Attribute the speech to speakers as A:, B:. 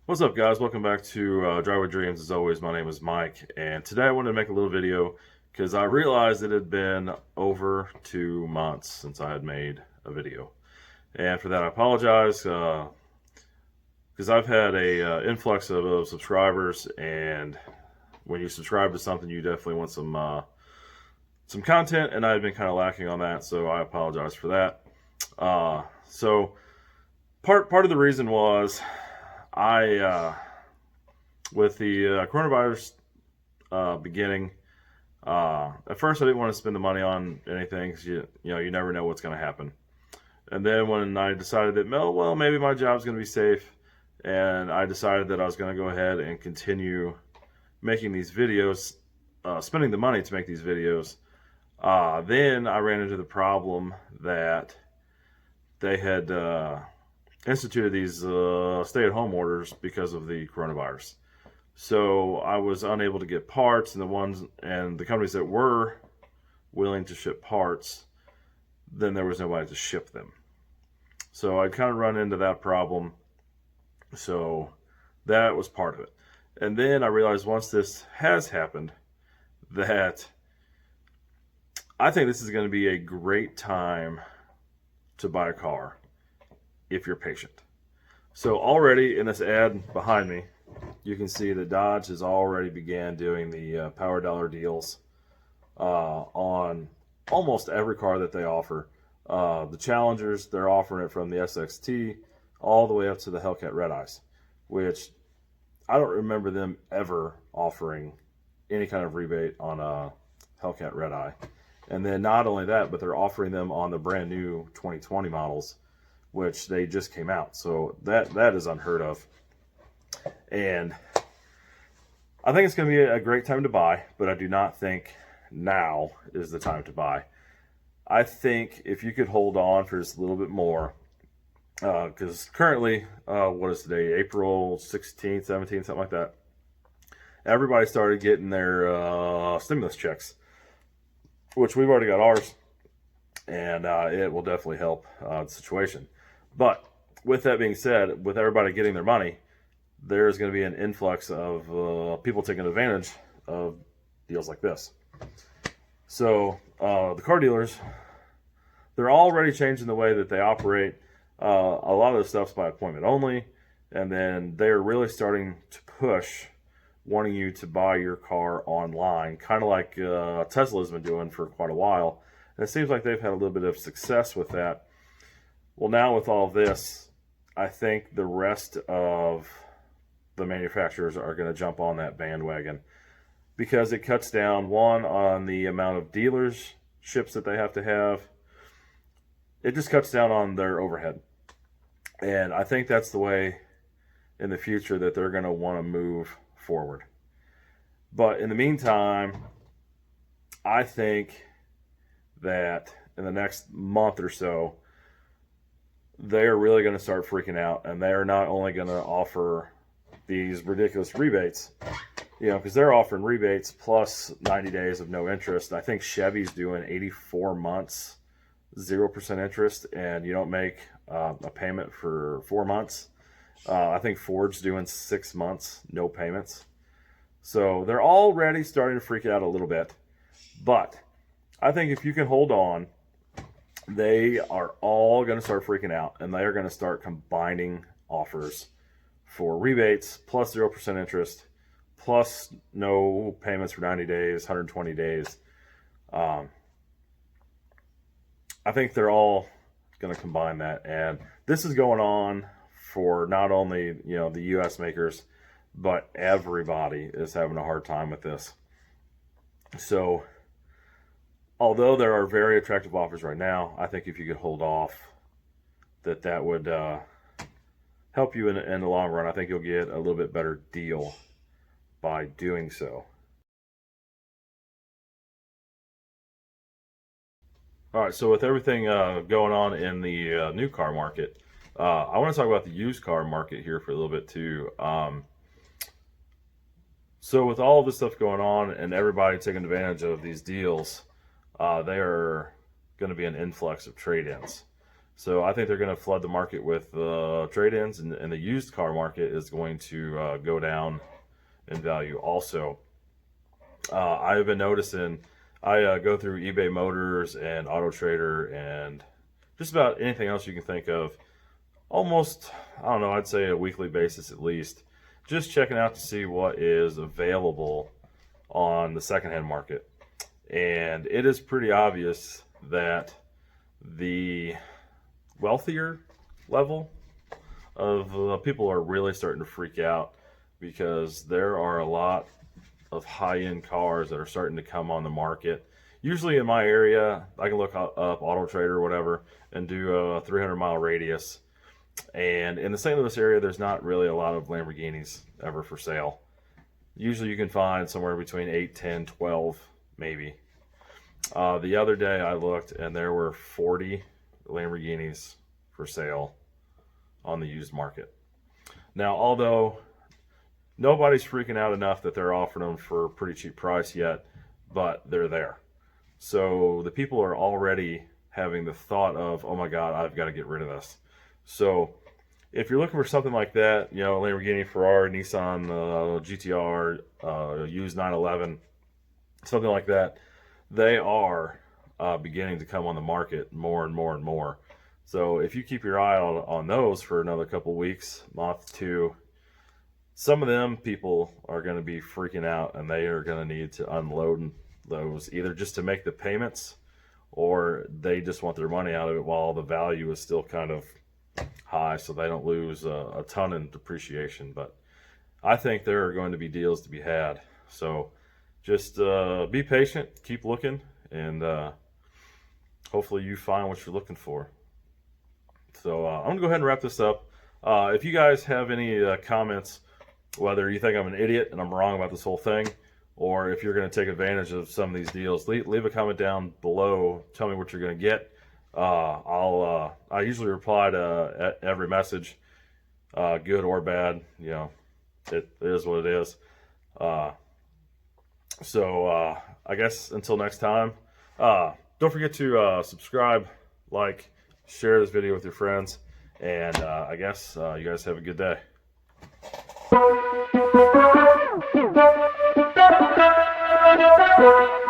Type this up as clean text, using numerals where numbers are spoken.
A: What's up, guys? Welcome back to Driveway Dreams. As always, my name is Mike, and today I wanted to make a little video because I realized it had been over 2 months since I had made a video, and for that I apologize because I've had a influx of subscribers, and when you subscribe to something, you definitely want some content, and I've been kind of lacking on that, so I apologize for that. So part of the reason was I with the coronavirus beginning. At first, I didn't want to spend the money on anything because you never know what's going to happen. And then when I decided that well maybe my job's going to be safe, and I decided that I was going to go ahead and continue making these videos, spending the money to make these videos. Then I ran into the problem that they had instituted these stay-at-home orders because of the coronavirus. So I was unable to get parts, and the companies that were willing to ship parts, then there was nobody to ship them. So I'd kind of run into that problem. So that was part of it. And then I realized once this has happened that I think this is going to be a great time to buy a car if you're patient. So already in this ad behind me, you can see that Dodge has already began doing the power dollar deals on almost every car that they offer. The Challengers, they're offering it from the SXT all the way up to the Hellcat Red Eyes, which I don't remember them ever offering any kind of rebate on a Hellcat Red Eye. And then not only that, but they're offering them on the brand new 2020 models, which they just came out. So that is unheard of. And I think it's going to be a great time to buy, but I do not think now is the time to buy. I think if you could hold on for just a little bit more, because currently, what is today, April 16th, 17th, something like that, everybody started getting their stimulus checks, which we've already got ours, and it will definitely help the situation. But with that being said, with everybody getting their money, there's going to be an influx of people taking advantage of deals like this. So the car dealers, they're already changing the way that they operate. A lot of the stuff's by appointment only, and then they're really starting to push wanting you to buy your car online, kind of like Tesla's been doing for quite a while. And it seems like they've had a little bit of success with that. Well, now with all this, I think the rest of the manufacturers are going to jump on that bandwagon because it cuts down, one, on the amount of dealerships that they have to have. It just cuts down on their overhead. And I think that's the way in the future that they're going to want to move forward. But in the meantime, I think that in the next month or so, they're really going to start freaking out, and they're not only going to offer these ridiculous rebates, because they're offering rebates plus 90 days of no interest. I think Chevy's doing 84 months, 0% interest, and you don't make a payment for 4 months. I think Ford's doing 6 months, no payments. So they're already starting to freak out a little bit. But I think if you can hold on, they are all going to start freaking out, and they are going to start combining offers for rebates plus 0% interest plus no payments for 90 days, 120 days. I think they're all going to combine that, and this is going on for not only the U.S. makers, but everybody is having a hard time with this. So although there are very attractive offers right now, I think if you could hold off, that would help you in the long run. I think you'll get a little bit better deal by doing so. All right, so with everything going on in the new car market, I want to talk about the used car market here for a little bit too. So with all this stuff going on and everybody taking advantage of these deals, they are going to be an influx of trade-ins. So I think they're going to flood the market with trade-ins, and the used car market is going to go down in value also. I've been noticing, I go through eBay Motors and Auto Trader and just about anything else you can think of, almost, I don't know, I'd say a weekly basis at least, just checking out to see what is available on the secondhand market. And it is pretty obvious that the wealthier level of people are really starting to freak out, because there are a lot of high-end cars that are starting to come on the market. Usually in my area, I can look up Auto Trader or whatever and do a 300-mile radius. And in the St. Louis area, there's not really a lot of Lamborghinis ever for sale. Usually you can find somewhere between 8, 10, 12, maybe. The other day I looked and there were 40 Lamborghinis for sale on the used market. Now, although nobody's freaking out enough that they're offering them for a pretty cheap price yet, but they're there. So the people are already having the thought of, oh my God, I've got to get rid of this. So if you're looking for something like that, you know, Lamborghini, Ferrari, Nissan, GTR, used 911, something like that, they are beginning to come on the market more and more and more. So if you keep your eye on those for another couple weeks, month, two, some of them people are going to be freaking out, and they are going to need to unload those, either just to make the payments, or they just want their money out of it while the value is still kind of high, so they don't lose a ton in depreciation. But I think there are going to be deals to be had. So just be patient, keep looking, and hopefully you find what you're looking for. So I'm going to go ahead and wrap this up. If you guys have any comments, whether you think I'm an idiot and I'm wrong about this whole thing, or if you're going to take advantage of some of these deals, leave a comment down below. Tell me what you're going to get. I usually reply to every message, good or bad. You know, it is what it is. So I guess until next time, don't forget to subscribe, like, share this video with your friends, and I guess you guys have a good day. Thank you.